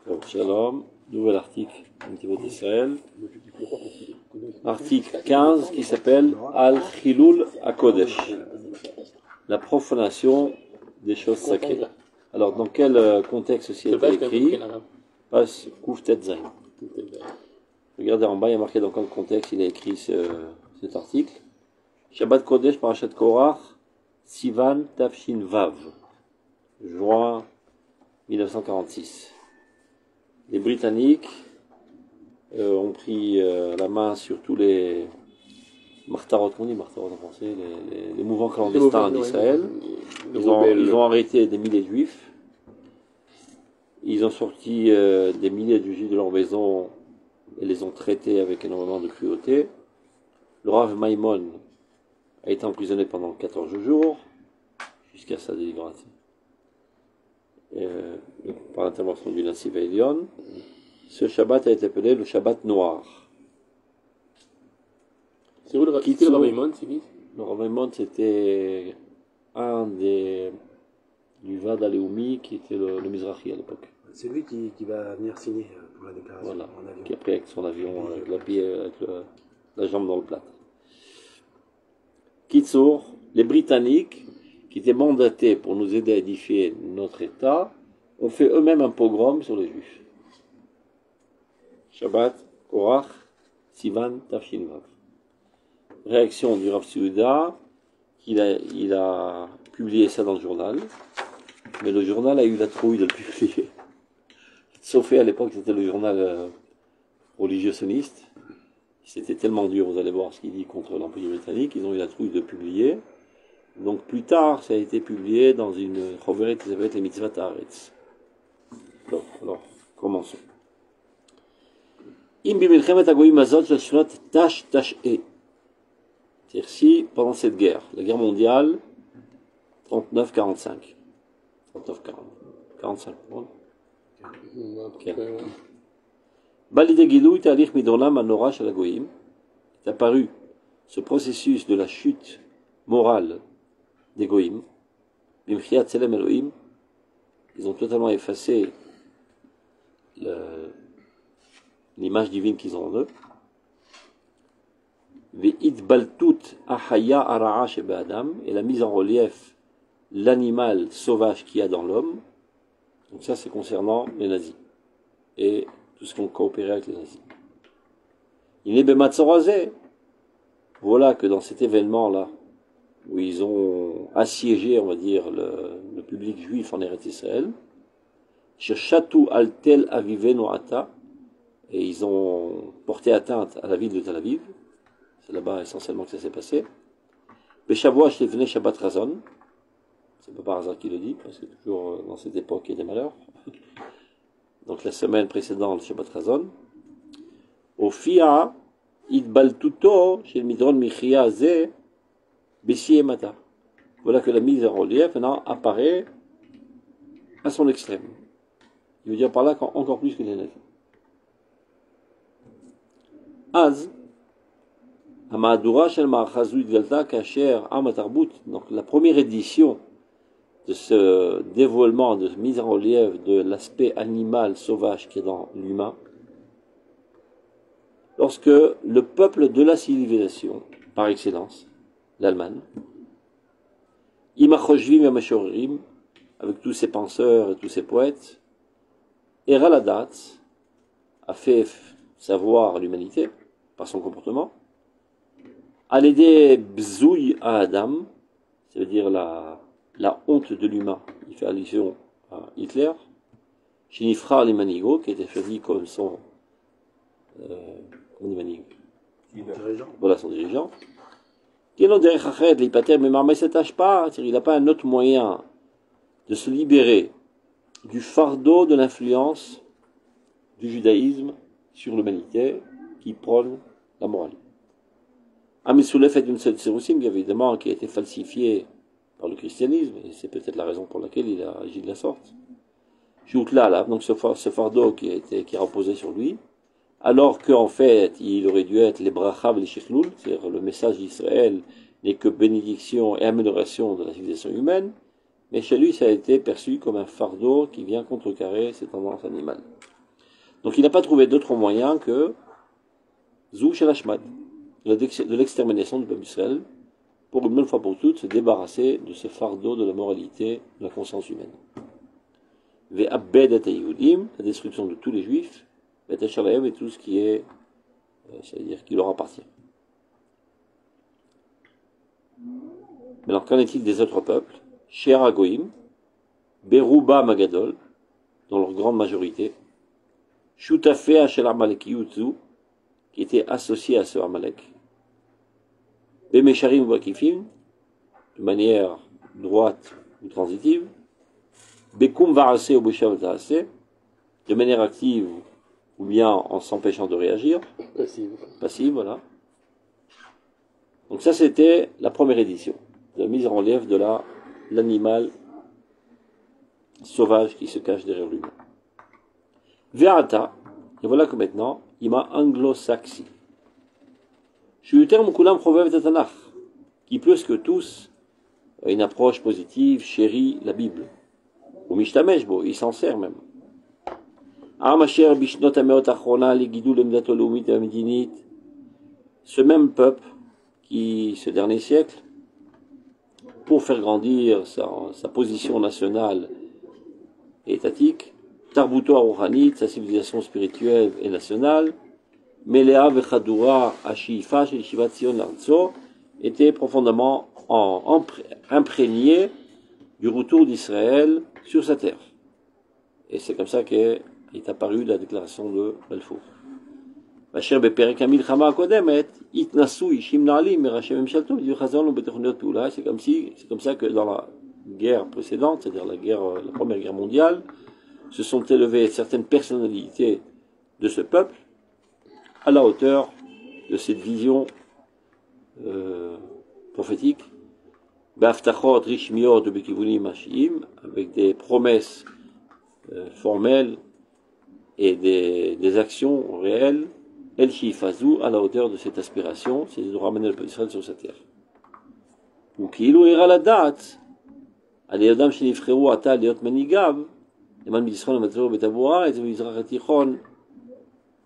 Donc, Shalom, nouvel article Netivoth Israël. Article 15 qui s'appelle Al-Chilul HaKodesh, la profanation des choses sacrées. Alors, dans quel contexte ceci a été écrit? Passe Kouf Tet Zayin. Regardez en bas, il y a marqué dans quel contexte il a écrit cet article. Shabbat Kodesh, Parashat Korach, Sivan Tafshin Vav, juin 1946. Les Britanniques ont pris la main sur tous les martarot, qu'on dit martarot en français, les mouvements clandestins d'Israël. Ils ont arrêté des milliers de juifs. Ils ont sorti des milliers de juifs de leur maison et les ont traités avec énormément de cruauté. Le Rav Maimon a été emprisonné pendant 14 jours jusqu'à sa délivrance par l'intervention du Nassif Elion. Ce Shabbat a été appelé le Shabbat noir. C'est où le Rav Maimon, c'est qui? Le Rav Maimon, c'était un des du Va'ad HaLeumi qui était le Mizrahi à l'époque. C'est lui qui va venir signer pour la déclaration voilà, en avion. Qui a pris avec son avion, avec la jambe dans le plâtre. Kitsour, les Britanniques, qui étaient mandatés pour nous aider à édifier notre État, ont fait eux-mêmes un pogrom sur les Juifs. Shabbat, Korach, Sivan, Tafshin Vav. Réaction du Rav Seuda, il a publié ça dans le journal, mais le journal a eu la trouille de le publier. Sauf à l'époque, c'était le journal religieux sioniste. C'était tellement dur, vous allez voir ce qu'il dit contre l'Empire britannique, ils ont eu la trouille de publier. Donc plus tard, ça a été publié dans une choveret qui s'appelle les Mitzvat Haaretz. Donc, alors, commençons. Im bimilchemet hagoyim hazot shel shnot tash'e. C'est-à-dire si, pendant cette guerre, la guerre mondiale, 39-45. 39-45, bon. Okay. Est apparu ce processus de la chute morale des Goïm. Ils ont totalement effacé l'image divine qu'ils ont en eux. Et la mise en relief l'animal sauvage qu'il y a dans l'homme. Donc ça, c'est concernant les nazis et tout ce qu'on coopérait avec les nazis. Il est Bematzorazé. Voilà que dans cet événement-là, où ils ont assiégé, on va dire, le public juif en Eretz Israël, Shechatu al Tel Aviv Noata, et ils ont porté atteinte à la ville de Tel Aviv. C'est là-bas essentiellement que ça s'est passé. Beshavua Shlevne Shabbat Razon. C'est pas par hasard qu'il le dit, parce que toujours dans cette époque il y a des malheurs. Donc la semaine précédente, Shabbat Razon. Au Fia, Idbaltuto, chez le Midron Michia Ze, Bessie et Mata. Voilà que la mise en relief maintenant apparaît à son extrême. Il veut dire par là encore plus que les nazis. Az, Hamadura Shel Ma'achazu Idgalta Kacher Amatarbut. Donc la première édition de ce dévoilement, de mise en relief de l'aspect animal sauvage qui est dans l'humain, lorsque le peuple de la civilisation, par excellence, l'Allemagne, Imachoshvim et Mashorim, avec tous ses penseurs et tous ses poètes, Eraladat a fait savoir à l'humanité, par son comportement, à l'aider Bzouy à Adam, c'est-à-dire la honte de l'humain, il fait allusion à Hitler, Shinifra les Manigo, qui était choisi comme son dirigeant. Voilà son dirigeant. Il n'a pas un autre moyen de se libérer du fardeau de l'influence du judaïsme sur l'humanité qui prône la morale. Amisoulef est une seule séroussim, évidemment, qui a été falsifiée par le christianisme, et c'est peut-être la raison pour laquelle il a agi de la sorte. Donc ce fardeau qui a reposé sur lui, alors qu'en fait, il aurait dû être les brachav, les shechloul, c'est-à-dire le message d'Israël n'est que bénédiction et amélioration de la civilisation humaine, mais chez lui, ça a été perçu comme un fardeau qui vient contrecarrer ses tendances animales. Donc il n'a pas trouvé d'autre moyen que Zou Shel Hashmad, de l'extermination du peuple d'Israël, pour une bonne fois pour toutes se débarrasser de ce fardeau de la moralité, de la conscience humaine. Ve'abed et Yehudim, la destruction de tous les juifs, et tout ce qui est, c'est-à-dire qui leur appartient. Mais alors, qu'en est-il des autres peuples? Sher Agoim, Beruba Magadol, dans leur grande majorité, Shutafé Hashel Amalek Yutzu, qui était associé à ce Amalek, Bemesharim Wakifim, de manière droite ou transitive, Bekum Varase ou Beshav Taase, de manière active ou bien en s'empêchant de réagir. Passive, voilà. Donc ça, c'était la première édition, de la mise en relief de l'animal sauvage qui se cache derrière lui-même. Verata, et voilà que maintenant, il m'a anglo-saxi. Je suis le terme Kulam Provev de Tanakh, qui plus que tous a une approche positive, chérit la Bible. Ou Mishtameshbo, il s'en sert même. Ce même peuple qui, ce dernier siècle, pour faire grandir sa position nationale et étatique, Tarbuto Arouhanit, sa civilisation spirituelle et nationale, Melea Vechadura Ashifa chez Shivat Zion Arzo, était profondément imprégné du retour d'Israël sur sa terre. Et c'est comme ça qu'est apparue la déclaration de Balfour. C'est comme ça que dans la guerre précédente, c'est-à-dire la première guerre mondiale, se sont élevées certaines personnalités de ce peuple à la hauteur de cette vision prophétique, avec des promesses formelles et des actions réelles, El Shifazou, à la hauteur de cette aspiration, c'est de ramener le peuple d'Israël sur sa terre. Ou Kilu ira la date, à l'Adam Shinifreru Ata Liot Manigav, Eman B'Israël Matzor Betaboura, et Zevizrach Tichon,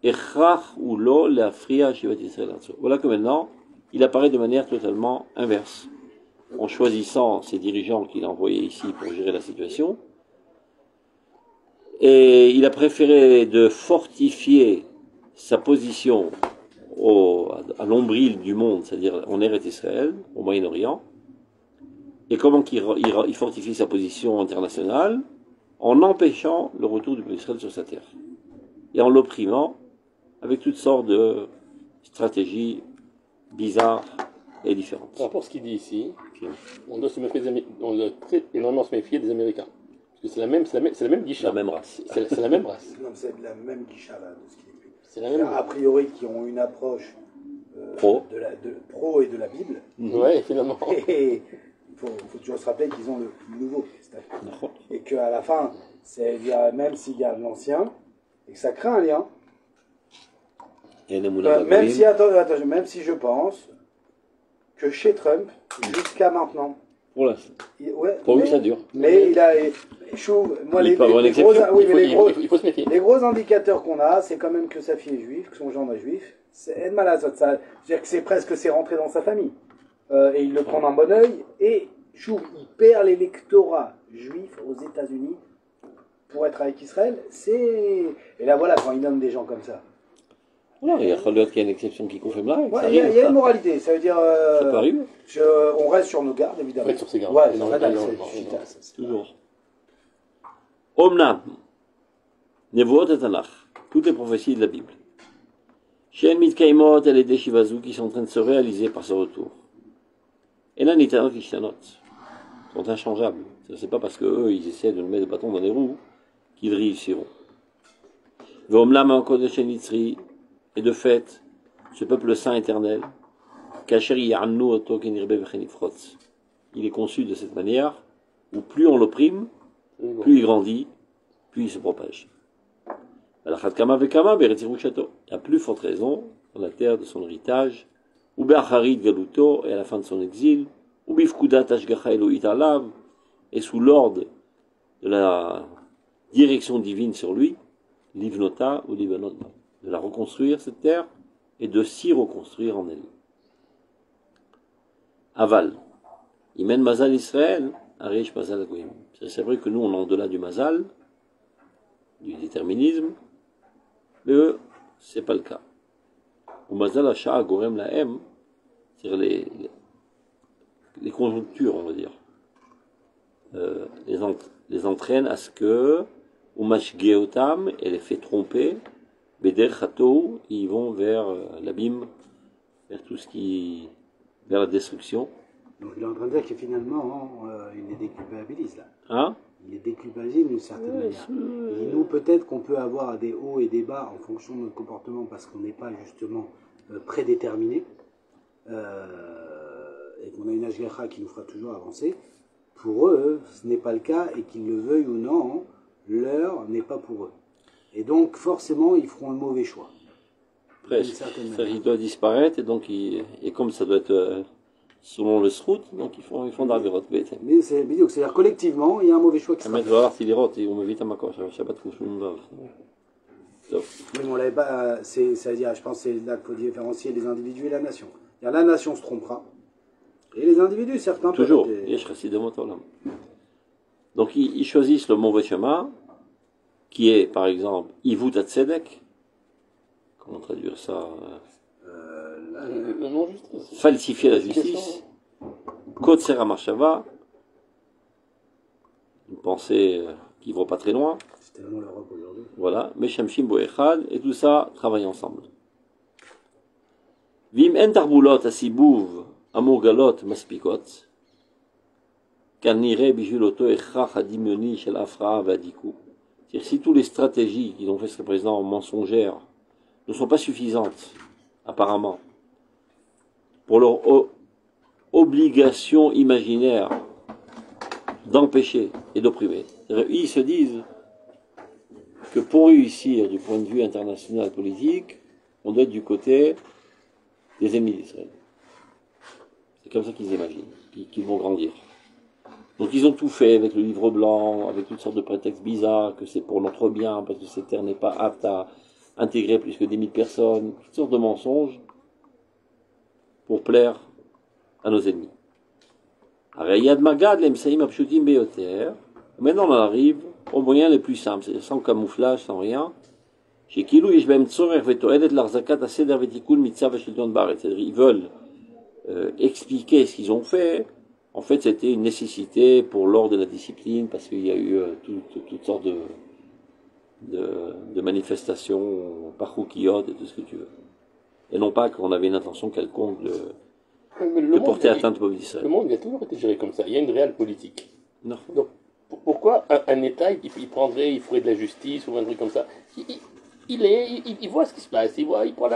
Echrach ou Lo, Leafria Shivat Israël. Voilà que maintenant, il apparaît de manière totalement inverse. En choisissant ces dirigeants qu'il a envoyés ici pour gérer la situation, et il a préféré de fortifier sa position à l'ombril du monde, c'est-à-dire en Eretz Israël, au Moyen-Orient, et comment il fortifie sa position internationale en empêchant le retour du peuple d'Israël sur sa terre, et en l'opprimant avec toutes sortes de stratégies bizarres et différentes. Par rapport à ce qu'il dit ici, on doit très énormément se méfier des Américains. Parce que c'est la même guicha. La même race. C'est la même race. Non, c'est de la même guicha là, de ce qu'il écrit. C'est la même. A priori, qui ont une approche pro et de la Bible. Ouais, finalement. Et il faut toujours se rappeler qu'ils ont le Nouveau Testament. Et qu'à la fin, même s'il y a l'Ancien, et que ça crée un lien. Même si je pense que chez Trump, jusqu'à maintenant, pour l'instant. Pour lui, ça dure. Mais il a. Il faut se méfier. Les gros indicateurs qu'on a, c'est quand même que sa fille est juive, que son gendre est juif. C'est c'est-à-dire que c'est rentré dans sa famille. Et il le prend d'un bon oeil. Et Chouv, il perd l'électorat juif aux États-Unis pour être avec Israël. Et là, voilà, quand il nomme des gens comme ça. Non, il y a une exception qui confirme là. Il y a une moralité, ça veut dire. Ça peut arriver. On reste sur nos gardes, évidemment. On reste sur ses gardes. Ouais, toujours. Omnam, Nevuot et Tanakh, toutes les prophéties de la Bible. Shen Mitkaimot et les Deshivazu qui sont en train de se réaliser par ce retour. Et là, Nitanot et Shtanot sont inchangeables. C'est pas parce qu'eux, ils essaient de nous mettre des bâtons dans les roues qu'ils réussiront. Vomlam encore de Shenitzri. Et de fait, ce peuple saint éternel, il est conçu de cette manière, où plus on l'opprime, plus il grandit, plus il se propage. À plus forte raison, dans la terre de son héritage, ou Galuto, et à la fin de son exil, ou et sous l'ordre de la direction divine sur lui, livnota ou livnotba, de la reconstruire cette terre et de s'y reconstruire en elle. Aval, Imen Mazal Israël, Arish Mazal Goïm. C'est vrai que nous on est en-delà du Mazal, du déterminisme, mais eux, c'est pas le cas. Ou Mazal Asha Gorem Lahem, c'est-à-dire les conjonctures, on va dire, les entraînent à ce que Umashgeotam, elle les fait tromper, Beder Chato, ils vont vers l'abîme, vers tout ce qui. Vers la destruction. Donc il est en train de dire que finalement, il les déculpabilise là. Hein? Il les déculpabilise d'une certaine manière. Il dit, nous, peut-être qu'on peut avoir des hauts et des bas en fonction de notre comportement parce qu'on n'est pas justement prédéterminé et qu'on a une Ashgacha qui nous fera toujours avancer. Pour eux, ce n'est pas le cas et qu'ils le veuillent ou non, l'heure n'est pas pour eux. Et donc, forcément, ils feront le mauvais choix. Presque. Il doit disparaître et donc, et comme ça doit être selon le srout, donc ils font d'Avirot. Mais c'est-à-dire collectivement, il y a un mauvais choix qui se fait. Mais on l'avait pas, c'est-à-dire, je pense que c'est là qu'il faut différencier les individus et la nation. La nation se trompera. Et les individus, certains toujours. Toujours. Donc ils choisissent le mauvais chemin, qui est par exemple Ivut Tzedek. Comment traduire ça? Falsifier la justice. Kotser Machava. Une pensée qui ne va pas très loin. C'est tellement l'Europe aujourd'hui. Voilà. Meshamshim Boechad. Et tout ça travaille ensemble. Vim en tarbulot asibouv amurgalot maspikot. Kanire bijuloto echach adimioni shel afra vadiku. C'est-à-dire si toutes les stratégies qu'ils ont fait jusqu'à présent mensongères ne sont pas suffisantes, apparemment, pour leur obligation imaginaire d'empêcher et d'opprimer. Ils se disent que pour réussir du point de vue international politique, on doit être du côté des ennemis d'Israël. C'est comme ça qu'ils imaginent, qu'ils vont grandir. Donc ils ont tout fait avec le livre blanc, avec toutes sortes de prétextes bizarres, que c'est pour notre bien, parce que cette terre n'est pas apte à intégrer plus que 10 000 personnes, toutes sortes de mensonges pour plaire à nos ennemis. Maintenant on arrive aux moyens les plus simples, c'est sans camouflage, sans rien. C'est-à-dire ils veulent expliquer ce qu'ils ont fait. En fait, c'était une nécessité pour l'ordre de la discipline, parce qu'il y a eu toutes sortes de manifestations par Khoukiyot et tout ce que tu veux. Et non pas qu'on avait une intention quelconque de porter atteinte au peuple d'Israël. Le monde il a toujours été géré comme ça. Il y a une réelle politique. Non. Donc, pourquoi un État, il ferait de la justice ou un truc comme ça? Il voit ce qui se passe, il prend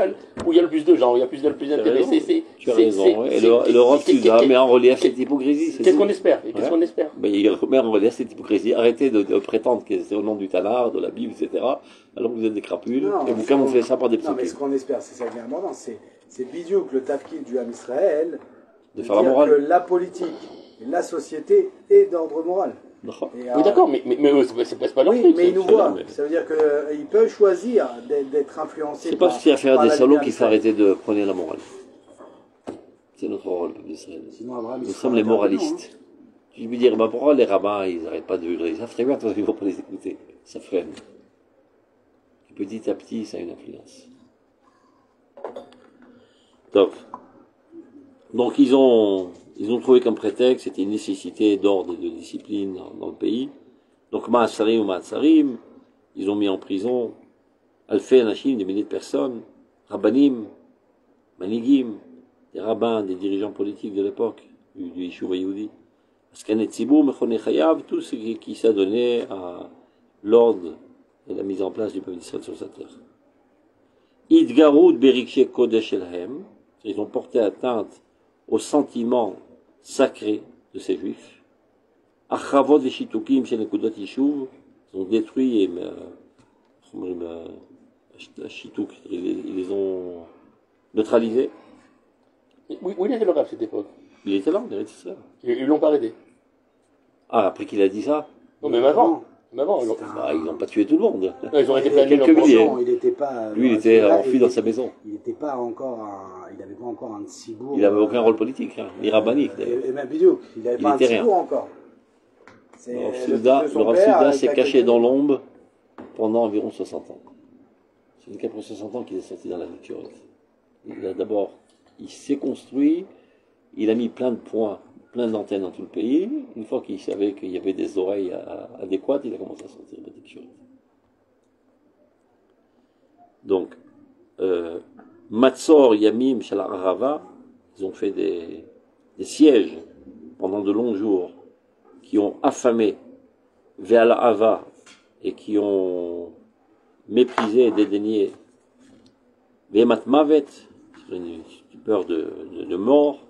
où il y a le plus de gens, où il y a plus d'intéressés. Tu as raison, et l'Europe qui met en relief cette hypocrisie. Qu'est-ce qu'on espère? Qu'est-ce qu'on espère? Il remet en relief cette hypocrisie. Arrêtez de prétendre que c'est au nom du Tanakh, de la Bible, etc. Alors que vous êtes des crapules, et vous camouflez ça par des petits. Non, mais ce qu'on espère, c'est ça qui est important, c'est bidiouk le tafkid du Ham Israël, de faire la morale. Que la politique et la société est d'ordre moral. Oui, d'accord, mais c'est pas leur truc. Oui, mais ils nous voient. Ça veut dire qu'ils peuvent choisir d'être influencés. C'est pas ce qu'il y a à faire des salauds qu'il faut arrêter de prôner la morale. C'est notre rôle, d'Israël. Nous sommes les moralistes. Je vais dire, pourquoi les rabbins, ils n'arrêtent pas de hurler? Ils savent très bien qu'ils ne vont pas les écouter. Ça freine. Et petit à petit, ça a une influence. Top. Donc ils ont trouvé comme prétexte, c'était une nécessité d'ordre et de discipline dans le pays. Donc Ma'asarim ou Ma'atsarim, ils ont mis en prison Alfei Anashim, des milliers de personnes, Rabbanim, Manigim, des rabbins, des dirigeants politiques de l'époque, du Yishuv Yehudi. Askanet Tzibur, Mechonei Chayav, tout ce qui s'est donné à l'ordre et la mise en place du peuple d'Israël sur sa terre. Idgarut Berikshe Kodesh Elhem, ils ont porté atteinte au sentiment sacré de ces juifs. Achavot veshitukim chez Nekudot Yishuv, ils ont détruit et ils les ont neutralisés. Où il était le rap à cette époque? Il était là, on dirait ça. Ils l'ont pas arrêté. Ah, après qu'il a dit ça? Non, même avant. Mais avant, Ils n'ont pas tué tout le monde. ils ont été Et planés quelques dans le milliers. attention, il n'était pas. Lui, il était enfui dans sa maison. Il n'était pas encore il n'avait pas encore un tsibour. Il n'avait aucun rôle politique, hein, ni rabbinique d'ailleurs. Et même Bidouk, il n'avait Il pas un était rien. tsibour encore. C'est Le Rav le Souda, fils de son le Rav père, Souda avec s'est la caché quelqu'un. dans l'ombre pendant environ 60 ans. C'est qu'après 60 ans qu'il est sorti dans la nature. Il a d'abord, il s'est construit, il a mis plein de points, plein d'antennes dans tout le pays. Une fois qu'il savait qu'il y avait des oreilles adéquates, il a commencé à sortir de la nature. Donc, Matzor, Yamim, Shalarava, ils ont fait des sièges pendant de longs jours qui ont affamé Ve'al Ava et qui ont méprisé et dédaigné Ve'emat Mavet, une peur de mort,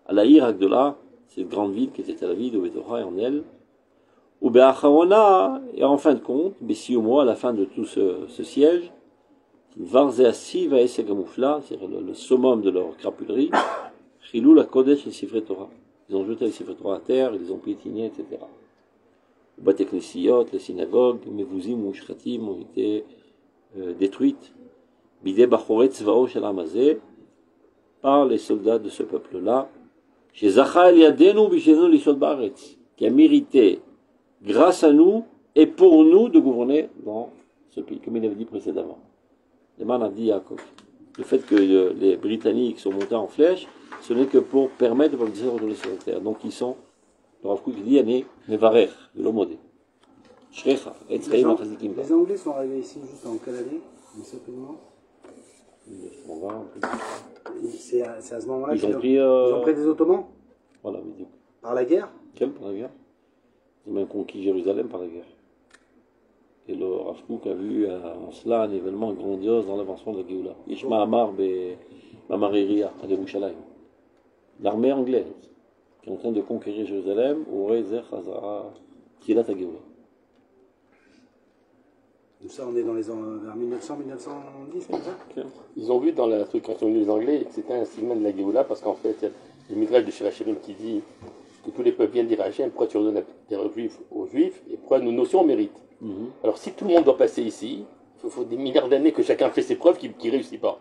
à la Agdola, cette grande ville qui était à la ville de Betorah et en elle, ou Be'acharona, et en fin de compte, Bessiumo, à la fin de tout ce siège, Varzeasi va Esegamoufla, c'est-à-dire le summum de leur crapulerie, Chilou la Kodesh et Sifre Torah. Ils ont jeté les Sifre Torah à terre, ils les ont piétinés, etc. Les Bateknessiyot, les synagogues, Mevuzim ou Shratim ont été détruites. Bidé Bachoret Tzvao Shel Amazé, par les soldats de ce peuple-là, chez Zacha Eliadenu Bishenu Lishot Baretz, qui a mérité, grâce à nous et pour nous, de gouverner dans ce pays, comme il avait dit précédemment. Les man a dit Yaakov. Le fait que les Britanniques sont montés en flèche, ce n'est que pour permettre de politiser retourner sur la terre. Donc ils sont, le Rav Kook dit, Yané, Mevarer, de l'Omodé. Shrecha, et Tzraïm Achazikim. Les Anglais sont arrivés ici juste en quelle année? Simplement. C'est à ce moment-là Ils ont pris des Ottomans? Voilà, mais Par la guerre? quel par la guerre? Ils ont même conquis Jérusalem par la guerre. Et le Rav Kook a vu en cela un événement grandiose dans l'avancement de la Géoula. Ishma Amar Mamariria à Yerushalayim. L'armée anglaise qui est en train de conquérir Jérusalem aurait Zer Chazara Tilat Géoula. Donc ça, on est dans les vers 1900-1910, comme ça? Ils ont vu dans la truc quand ils sont venus les Anglais que c'était un signe de la Géoula parce qu'en fait, il y a le midrash de Shirachirim qui dit que tous les peuples viennent dire à Hachem pourquoi tu redonnes la terre aux Juifs et pourquoi nous aussi on mérite. Alors si tout le monde doit passer ici, il faut des milliards d'années que chacun fait ses preuves qui ne réussit pas.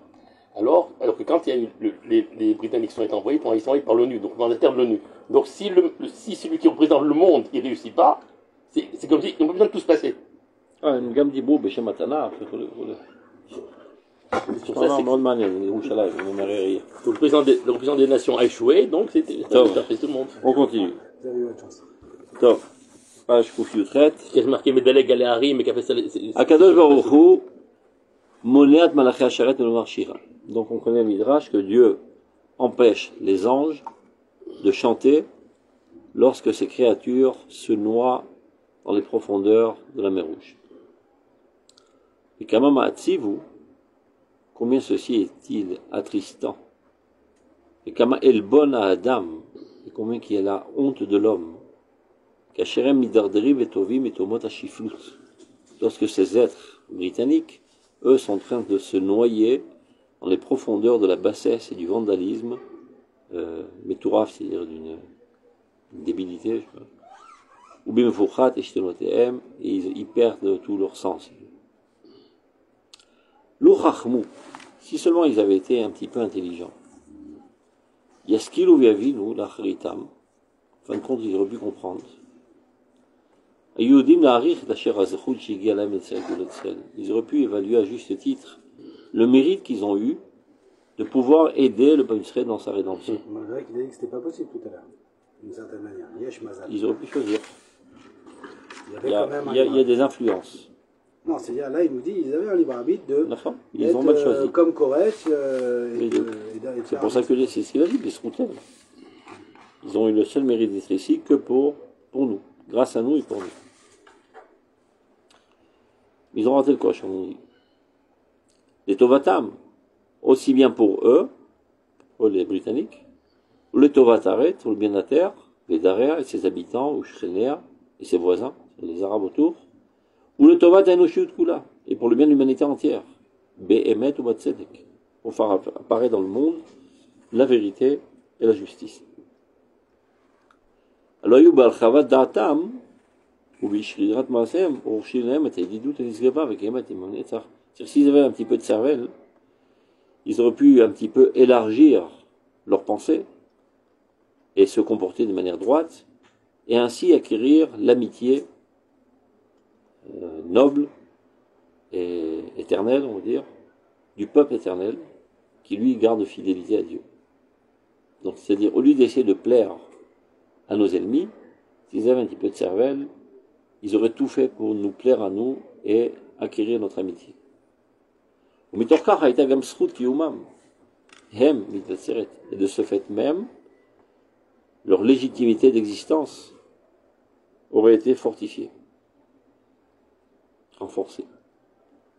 Alors que quand il y a eu les Britanniques sont été envoyés, ils sont envoyés par l'ONU, donc dans la terre de l'ONU. Donc si celui qui représente le monde il réussit pas, c'est comme si on n'a pas besoin de tous passer. Ah, une gamme d'Ibou, Beshem Atana, c'est pas מאוד מעניין, ירושלים, Mamariria. Donc le représentant des nations a échoué, donc ça fait tout le monde. On continue. Vous avez eu votre chance. Top. Page Koufioutret. Qui a marqué Medaleg Galéari, mais qui a fait ça. Akadosh Baruch Hu, Moneat Malachi Asharet Melomar Shira. Donc on connaît le Midrash que Dieu empêche les anges de chanter lorsque ces créatures se noient dans les profondeurs de la mer Rouge. Et Kamama Atzivu, combien ceci est-il attristant. Et Kama Elbon à Adam, et combien qu'il y a la honte de l'homme. Kasherem Midarderi Vetovim et Tomot Ashiflut. Lorsque ces êtres britanniques, eux, sont en train de se noyer dans les profondeurs de la bassesse et du vandalisme, Metouraf, c'est-à-dire d'une débilité, je sais pas. Ou Bimfouchat et Shtenotehem, et ils perdent tout leur sens. L'Uchachmou, si seulement ils avaient été un petit peu intelligents. Yaskilu Viavinu, l'Achritam, en fin de compte, ils auraient pu comprendre. Ils auraient pu évaluer à juste titre le mérite qu'ils ont eu de pouvoir aider le peuple Israël dans sa rédemption. Malgré qu'il a dit que c'était pas possible tout à l'heure, d'une certaine manière. Yesh Mazal. Ils auraient pu choisir. Il y avait quand même Il y a des influences. Non, c'est-à-dire là, il nous dit ils avaient un libre arbitre de. D'accord. Ils ont mal choisi. Comme Koresh. C'est pour ça que c'est ce qu'il a dit, les Sroutel. Ils ont eu le seul mérite d'être ici que pour nous. Grâce à nous et pour nous. Ils ont raté le coche, on dit. Les Tovatam, aussi bien pour eux les Britanniques, ou les Tovataret, ou le bien de la terre, les Darer et ses habitants, ou Shrener et ses voisins, les Arabes autour, ou le Tovat Enoshut Kula, et pour le bien de l'humanité entière, Be'emet ou Batzedek, pour faire apparaître dans le monde la vérité et la justice. Alors, Yubal Chavad Datam, ובשרירת מעשיהם, הורשים להם את הידידות הנשגבה וקיימה את אמון נצח. C'est-à-dire s'ils avaient un petit peu de cervelle, ils auraient pu un petit peu élargir leurs pensées et se comporter de manière droite, et ainsi acquérir l'amitié noble et éternelle, on va dire, du peuple éternel, qui lui garde fidélité à Dieu. Donc c'est-à-dire, au lieu d'essayer de plaire à nos ennemis, s'ils avaient un petit peu de cervelle, ils auraient tout fait pour nous plaire à nous et acquérir notre amitié. Et de ce fait même, leur légitimité d'existence aurait été fortifiée, renforcée.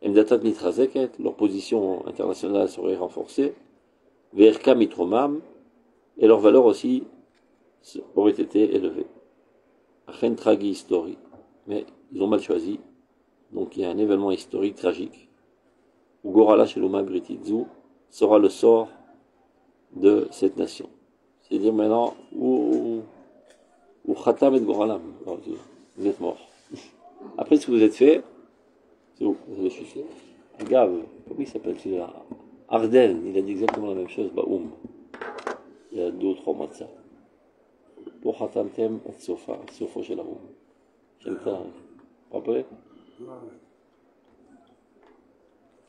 Leur position internationale serait renforcée, et leur valeur aussi aurait été élevée. Mais ils ont mal choisi, donc il y a un événement historique tragique, où Gorala Sheluma Britidzu sera le sort de cette nation. C'est-à-dire maintenant, où Khatam et Goralam, vous êtes morts. Après ce que vous êtes fait, c'est où vous avez chuté. Agave, comment il s'appelle celui-là? Arden, il a dit exactement la même chose, Baoum, il y a 2 ou 3 mois de ça. Pour Khatamtem et Sofa, Sofo Shelaoum. J'aime ça, vous vous rappelez?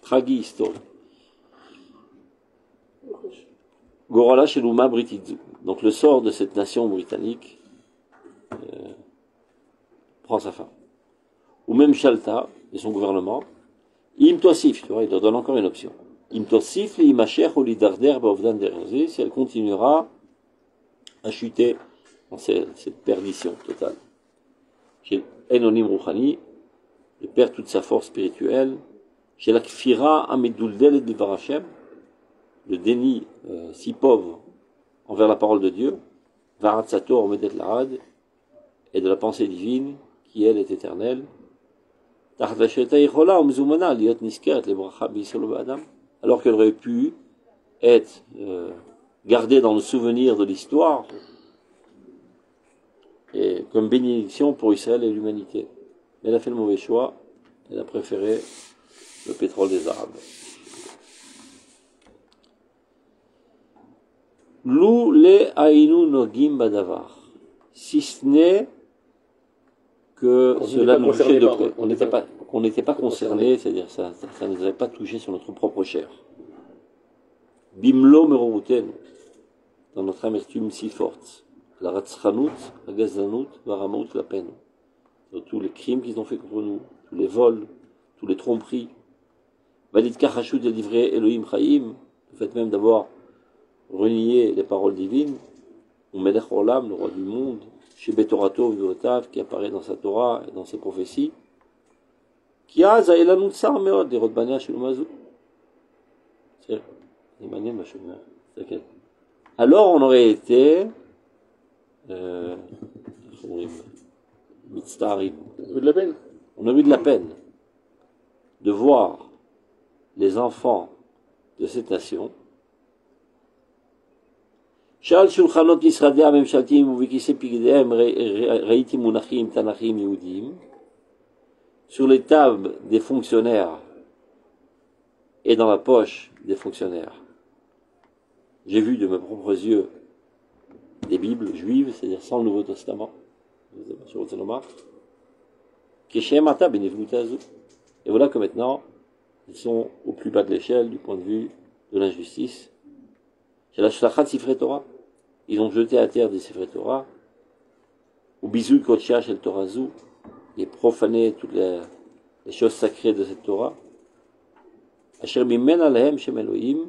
Tragi historique. Gorala Sheluma Britidzu. Donc le sort de cette nation britannique prend sa fin. Ou même Shalta et son gouvernement, Im Tosif, tu vois, il leur donne encore une option. Im Tosif li Imacher ou li Darder Bovdan Derzi, si elle continuera à chuter dans cette perdition totale. Chez Enonim Rouhani, il perd toute sa force spirituelle. Chez la Kfira Amiduldel et Divarachem, le déni si pauvre envers la parole de Dieu, Varatsator Medet Larad, et de la pensée divine, qui elle est éternelle, alors qu'elle aurait pu être gardée dans le souvenir de l'histoire, et comme bénédiction pour Israël et l'humanité. Mais elle a fait le mauvais choix, elle a préféré le pétrole des Arabes. Lou le aïnou nogim badavar. Si ce n'est que cela nous touchait de près. On n'était pas concernés, c'est-à-dire ça ne nous avait pas touché sur notre propre chair. Bimlo merouten, dans notre amertume si forte. La ratzchanout, la gazanout, la ramout, la peine. Tous les crimes qu'ils ont fait contre nous, tous les vols, tous les tromperies. Valid kachashut de livrer Elohim Chaim, le fait même d'avoir renié les paroles divines, ou Melech Olam, le roi du monde, chez Betorato Viotav, qui apparaît dans sa Torah et dans ses prophéties, qui a Zaïlanut Sar Meod, des Rodbania chez l'Umazou. C'est laquelle? Alors on aurait été Mitztarim. On a eu de la peine de voir les enfants de cette nation Shal Shulchanot Yisradei HaMemshaltiyim Uvikisei Pigdeihem Reiti Munachim Tanachim Yehudim, sur les tables des fonctionnaires et dans la poche des fonctionnaires. J'ai vu de mes propres yeux des Bibles juives, c'est-à-dire sans le Nouveau Testament, et voilà que maintenant, ils sont au plus bas de l'échelle du point de vue de l'injustice. C'est la Shlachat Sifrei Torah. Ils ont jeté à terre des Sifrei Torah, ou Bizou Kodsha Shel Torazu, et profané toutes les choses sacrées de cette Torah. Asher Mimen Alehem Shem Elohim,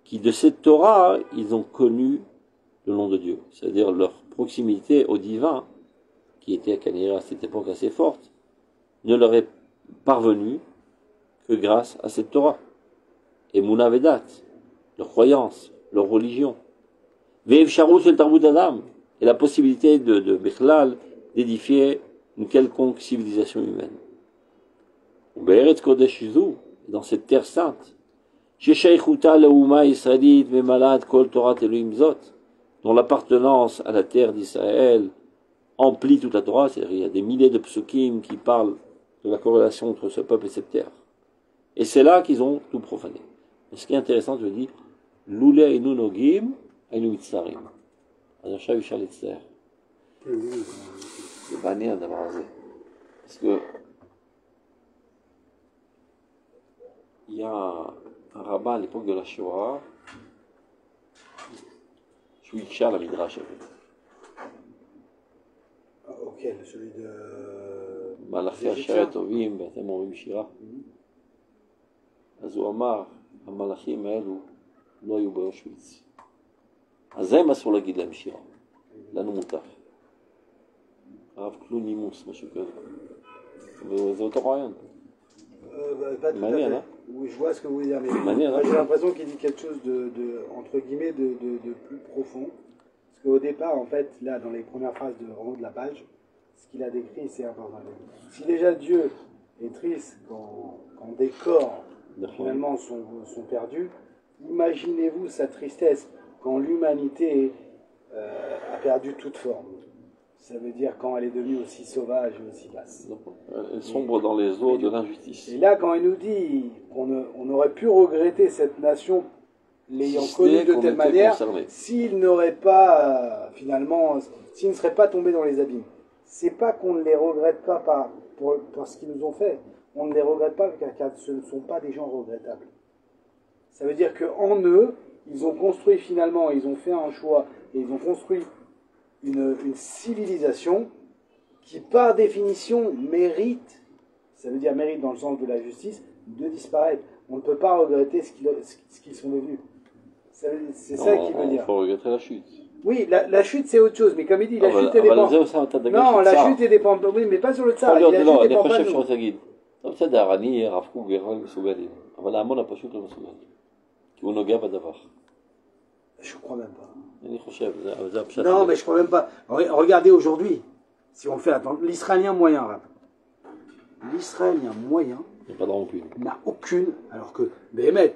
qui de cette Torah, ils ont connu le nom de Dieu, c'est-à-dire leur proximité au divin, qui était à cette époque assez forte, ne leur est parvenue que grâce à cette Torah. Et Mouna Vedat, leur croyance, leur religion. Ve'ev Sharus el Tarbut Adam, et la possibilité de Bechlal, d'édifier une quelconque civilisation humaine. Be'eretz Kodesh Zu, dans cette terre sainte, Sheshaychuta le'uma Israelit ve'malat kol Torat Elohim Zot, dont l'appartenance à la terre d'Israël emplit toute la Torah, c'est-à-dire il y a des milliers de psukim qui parlent de la corrélation entre ce peuple et cette terre. Et c'est là qu'ils ont tout profané. Et ce qui est intéressant, je dis, Loule Ainu Nogim, Ainu Mitzarim. אז עכשיו אפשר להצטער. זה מעניין הדבר הזה. parce que il y a un rabbin à l'époque de la Shoah, Shuicha la Midrash. Auquel, celui de... מלאכי אשר הטובים ואתם אומרים שירה. אז הוא אמר, המלאכים האלו לא היו באושוויץ. אז הם אסור להגיד להם שירה. לנו מותר. הרב קלון נימוס, משהו כזה. וזה אותו רעיון. Pas tout Manière, à fait. hein. Oui, je vois ce que vous voulez dire, mais Manière, moi, hein. j'ai l'impression qu'il dit quelque chose entre guillemets, de plus profond. Parce qu'au départ, en fait, là, dans les premières phrases en haut de la page, ce qu'il a décrit, c'est important. Si déjà Dieu est triste quand des corps, finalement, sont perdus, imaginez-vous sa tristesse quand l'humanité a perdu toute forme. Ça veut dire quand elle est devenue aussi sauvage et aussi basse. Elle sombre dans les eaux de l'injustice. Et là, quand il nous dit qu'on aurait pu regretter cette nation l'ayant connue de telle manière, s'il n'aurait pas, finalement, s'il ne serait pas tombé dans les abîmes. C'est pas qu'on ne les regrette pas pour ce qu'ils nous ont fait. On ne les regrette pas car ce ne sont pas des gens regrettables. Ça veut dire qu'en eux, ils ont construit finalement, ils ont fait un choix, et ils ont construit une civilisation qui, par définition, mérite, ça veut dire mérite dans le sens de la justice, de disparaître. On ne peut pas regretter ce qu'ils sont devenus. C'est ça qu'il veut dire. Il faut regretter la chute. Oui, la chute c'est autre chose, mais comme il dit, la chute elle dépend. Non, la chute elle dépend. Oui, mais pas sur le tsar. La chute dépend pas de nous. טוב, בסדר, אני, הרב קוק ורב מסוגלים, אבל ההמון הפשוט לא מסוגל. כי הוא נוגע בדבר. Je crois même pas. אני חושב, זה הפשט. Non, mais je crois même pas. Regardez aujourd'hui, si on fait attendre, l'Israélien moyen, rap. L'Israélien moyen n'a aucune, alors que, Béhémet,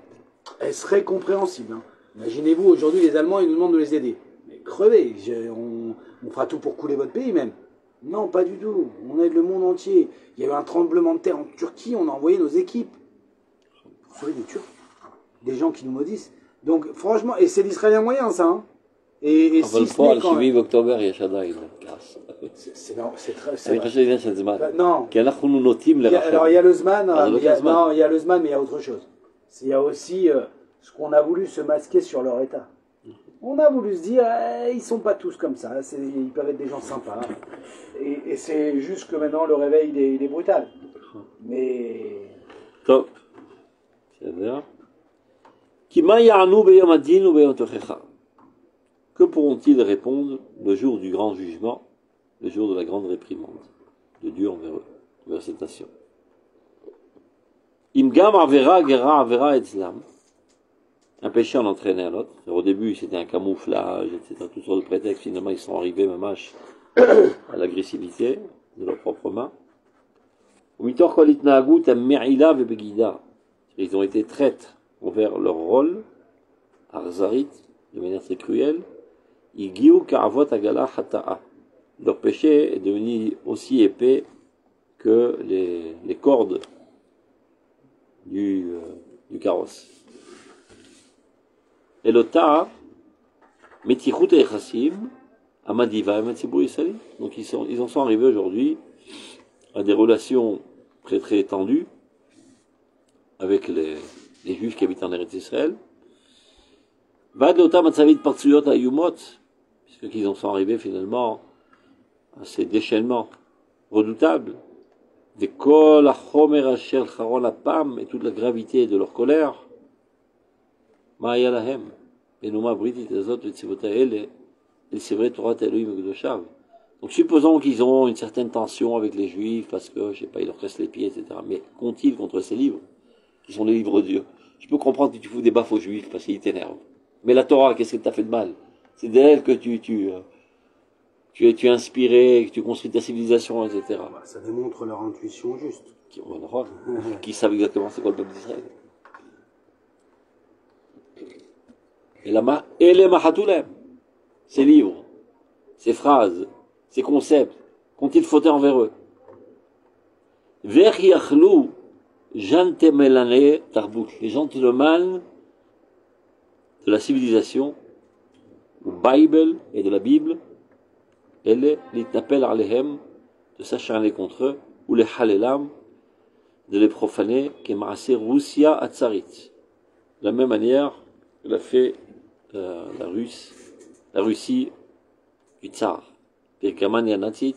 elle serait compréhensible. Hein. Imaginez-vous, aujourd'hui, les Allemands, ils nous demandent de les aider. Mais crevez, on fera tout pour couler votre pays même. Non, pas du tout. On aide le monde entier. Il y a eu un tremblement de terre en Turquie, on a envoyé nos équipes pour sauver des Turcs. Des gens qui nous maudissent. Donc, franchement, et c'est l'Israélien moyen, ça. Hein. Et si ce n'est quand... באוקטובר יש עדיין כעס. C'est très... אני חושב שזה של זמן. Non. כי אנחנו נוטים לרחם. Alors, il y a le Zman, non, il y a le Zman, mais il y a autre chose. Il y a aussi ce qu'on a voulu se masquer sur leur état. On a voulu se dire, ils sont pas tous comme ça, ils peuvent être des gens sympas. Et c'est juste que maintenant, le réveil, il est brutal. Mais... Top. C'est-à-dire... כי מה יענו ביום הדין וביום התוכחה? Que pourront-ils répondre le jour du grand jugement, le jour de la grande réprimande de Dieu envers eux, envers cette nation? Im gam avera gera avera etzlam. Un péché en entraînait un autre. Au début, c'était un camouflage, etc. Toutes sortes de prétextes. Finalement, ils sont arrivés, même à l'agressivité de leurs propres mains. Umitor kol itnaagut me'ila ve'begida. Ils ont été traîtres envers leur rôle, arzarit, de manière très cruelle. Igiu ka'avot agala hata'a. Leur péché est devenu aussi épais que les cordes du carrosse. Et le ta, metichut et chassim, amadiva et matzibou yisraeli. Donc ils en sont arrivés aujourd'hui à des relations très très tendues avec les Juifs qui habitent en Eretz Israël. Vad l'ota matzavit partsuyot ayumot, puisqu'ils en sont arrivés finalement à ces déchaînements redoutables. Des kol achomer asher charon apam, et toute la gravité de leur colère. Ma'aya lahem, enuma britit azot v'tzivota ele, et c'est vrai Torah Elohim Gdoshav. Donc supposons qu'ils ont une certaine tension avec les Juifs parce que, je sais pas, ils leur cassent les pieds, etc. Mais qu'ont-ils contre ces livres, qui sont les livres de Dieu? Je peux comprendre que tu fous des baffes aux Juifs parce qu'ils t'énervent. Mais la Torah, qu'est-ce qu'elle t'a fait de mal? C'est d'elle que tu es inspiré, que tu construis ta civilisation, etc. Ça démontre leur intuition juste. Qui savent exactement c'est quoi le peuple d'Israël. Et les mahatulem, ces livres, ces phrases, ces concepts, qu'ont-ils fauté envers eux? Vers Yachlou, Jantemelane Tarbut, les gentlemen de la civilisation, du Bible et de la Bible, elle l'itnapel alehem, de s'acharner contre eux, ou les halelam, de les profaner, qui est Roussia Atsarit. De la même manière que l'a fait la Russie du tsar, l'Allemagne nazie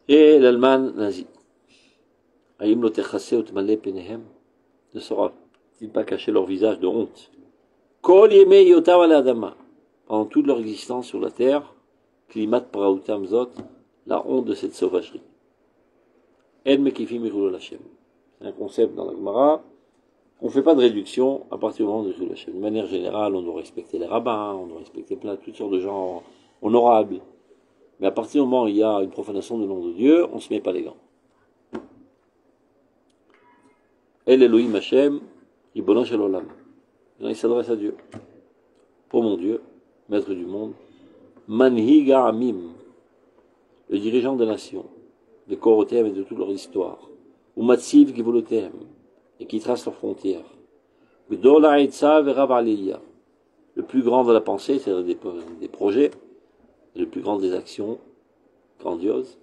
et l'Allemagne nazie. Aïm lotechasse utmale penehem, ne saura-t-il pas cacher leur visage de honte? Kol yemei yotav ala adama, pendant toute leur existence sur la terre, klimat prautam zot, la honte de cette sauvagerie. En mekifim irul Hashem. C'est un concept dans la Gemara. On ne fait pas de réduction à partir du moment de irul Hashem. De manière générale, on doit respecter les rabbins, on doit respecter toutes sortes de gens honorables. Mais à partir du moment où il y a une profanation du nom de Dieu, on ne se met pas les gants. El Elohim Hashem, Ribono Shel Olam. Il s'adresse à Dieu. Pour mon Dieu, maître du monde, Manhiga Amim, le dirigeant des nations, des Korotem et de toute leur histoire, ou Matsiv Givolotem, et qui trace leurs frontières. Gdol Ha'etza Verav Aliyah, le plus grand de la pensée, c'est-à-dire des projets, et le plus grand des actions grandioses.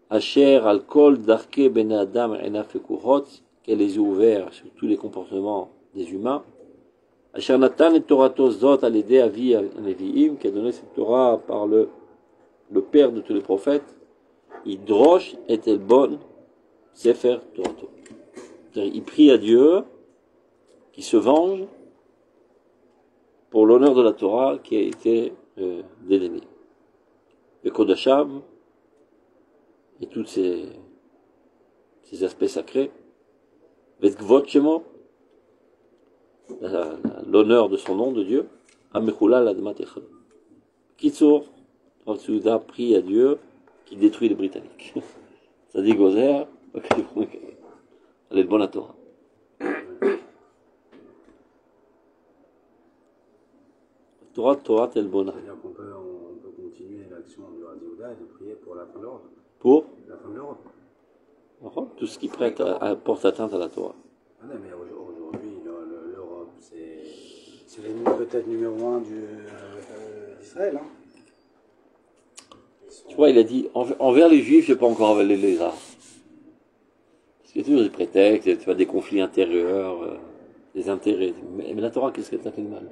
Asher Al-Kol Darke Ben Adam Enaf Ekuchot, qui a les yeux ouverts sur tous les comportements des humains. Asher Natan et Toratos Zot Al-Ede Avi Nevi'im, qui a donné cette Torah par le père de tous les prophètes. Idrosh et Elbon Sefer Torato. Il prie à Dieu qui se venge pour l'honneur de la Torah qui a été dédaigné. Le Kodasham et tous ces aspects sacrés. Vetkvot Shemo, l'honneur de son nom de Dieu. Amechula l'admat echad. Kitsour, Rav Tzouda prie à Dieu qui détruit les Britanniques. Ça dit Gozer, elle est de bonne à Torah. Torah tel bonne. C'est-à-dire qu'on peut continuer l'action du Rav Tzouda et de prier pour la fin de l'Europe. Pour La fin de l'Europe. tout ce qui prête porte atteinte à la Torah. Ah non, mais aujourd'hui, l'Europe, c'est l'ennemi peut-être numéro 1 d'Israël. Hein. Tu vois, il a dit, envers les Juifs, je n'ai pas encore avalé les arts. Parce qu'il y a toujours des prétextes, tu vois, des conflits intérieurs, des intérêts. Mais la Torah, qu'est-ce qu'elle t'a fait de mal?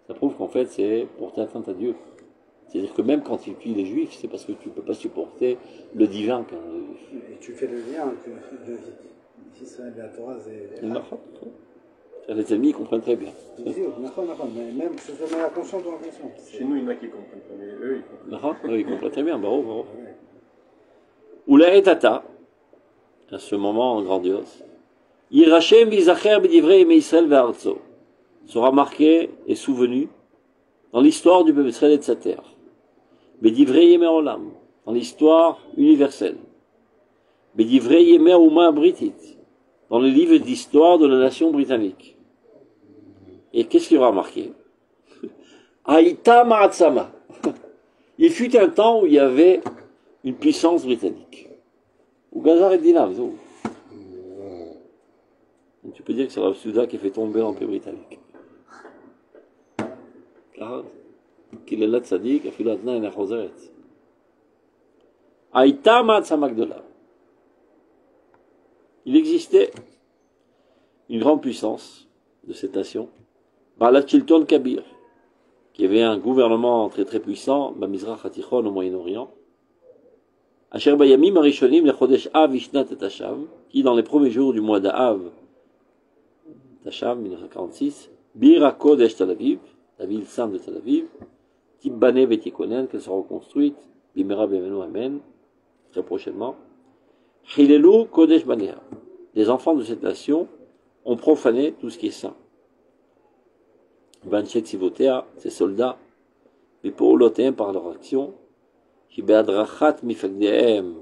Ça prouve qu'en fait, c'est porter atteinte à Dieu. C'est-à-dire que même quand tu tues les Juifs, c'est parce que tu ne peux pas supporter le divin. Et tu fais le lien que Israël et la Torah, c'est... Les ennemis, ils comprennent très bien. Mais même que ce soit de manière consciente ou inconsciente. Chez nous, il y en a qui comprennent pas, mais eux, ils comprennent. Ils comprennent très bien, bravo. Oula et Tata, à ce moment grandiose, Yirachem Vizacher B'divrei Yemei Israël Ve'artso, sera marqué et souvenu dans l'histoire du peuple Israël et de sa terre. B'divrei Yemei Olam, dans l'histoire universelle. B'divrei Yemei Ouma Britit, dans le livre d'histoire de la nation britannique. Et qu'est-ce qu'il aura marqué? Aïta Ma'atzama. Il fut un temps où il y avait une puissance britannique. Ou Gazar et Dinam. Tu peux dire que c'est Rav Tzouda qui a fait tomber l'Empire britannique. Qu'il est là tzadik, afilu adna ena chozeret. Aïta Ma'atzama Gdola. Il existait une grande puissance de cette nation, Balat Shilton Kabir, qui avait un gouvernement très très puissant, Bamizrach Hatichon au Moyen-Orient, Asher Bayamim Arishonim le Chodesh Av Ishnat Tashav, qui dans les premiers jours du mois d'Av, Tashav 1946, Bir HaKodesh Tel Aviv, la ville sainte de Tel Aviv, Tibbane Betikonen, qu'elle sera reconstruite, Bimera Bemenu Amen, très prochainement, Chilelu Kodesh Banea. Les enfants de cette nation ont profané tout ce qui est saint. Banchet Sivotea, ses soldats, mais pour l'OTM par leur action, Shibeadrachat Mifagdehem,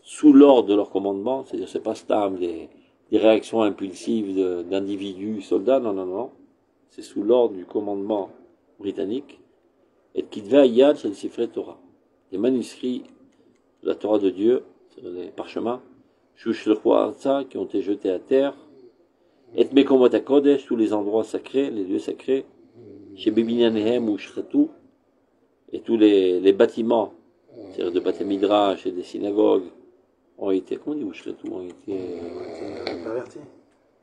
sous l'ordre de leur commandement, c'est-à-dire c'est pas stable, des réactions impulsives d'individus, soldats, non, c'est sous l'ordre du commandement britannique. Et Kitve Ayad Shel Sifrei Torah. Les manuscrits de la Torah de Dieu, les parchemins, Shushlechu Arza, qui ont été jetés à terre, Et Mekomot HaKodesh, tous les endroits sacrés, les lieux sacrés, chez Bebinyanehem ou Shretu, et tous les bâtiments, c'est-à-dire de Bate Midrash et des synagogues, ont été, comment on dit Ushretu, ont été Perverti.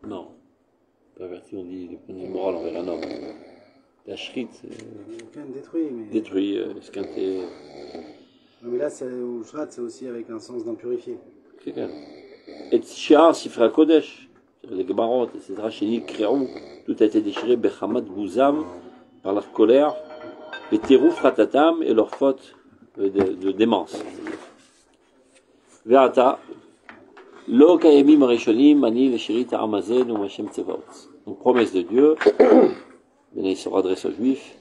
non, perverti, on dit le point de vue moral envers un homme. La shrit, Quand même détruit, mais. détruit, esquinté, Non, mais là, au Shrat, c'est aussi avec un sens d'impurifié. quelqu'un. Et Shia, Sifra Kodesh, les Gemarot, etc., Chéni, Créon, tout a été déchiré, Bechamad, Bouzam, par leur colère, les Terouf, Ratatam, et leur faute de démence. Ve'ata, Lo Kayemim Arishonim, Mani, Veshirit, Armazen, ou Machem Tsevaot. Donc, promesse de Dieu, il se redresse aux Juifs,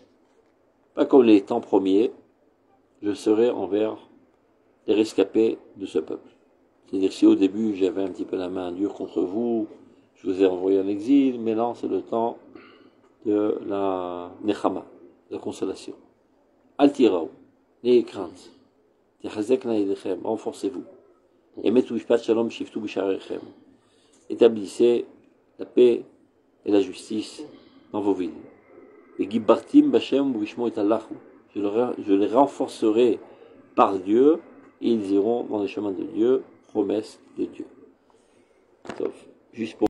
pas comme les temps premiers, je serai envers les rescapés de ce peuple. C'est-à-dire, si au début j'avais un petit peu la main dure contre vous, je vous ai envoyé en exil, mais non, c'est le temps de la Nechama, de la consolation. Altiraou, n'ayez crainte. Renforcez-vous. Et mettez Mishpat Shalom Shiftu Bisharechem. Établissez la paix et la justice dans vos villes. Et Gibartim Bashem Bishmo et Allah. Je les renforcerai par Dieu, et ils iront dans les chemins de Dieu, promesse de Dieu. Sauf, juste pour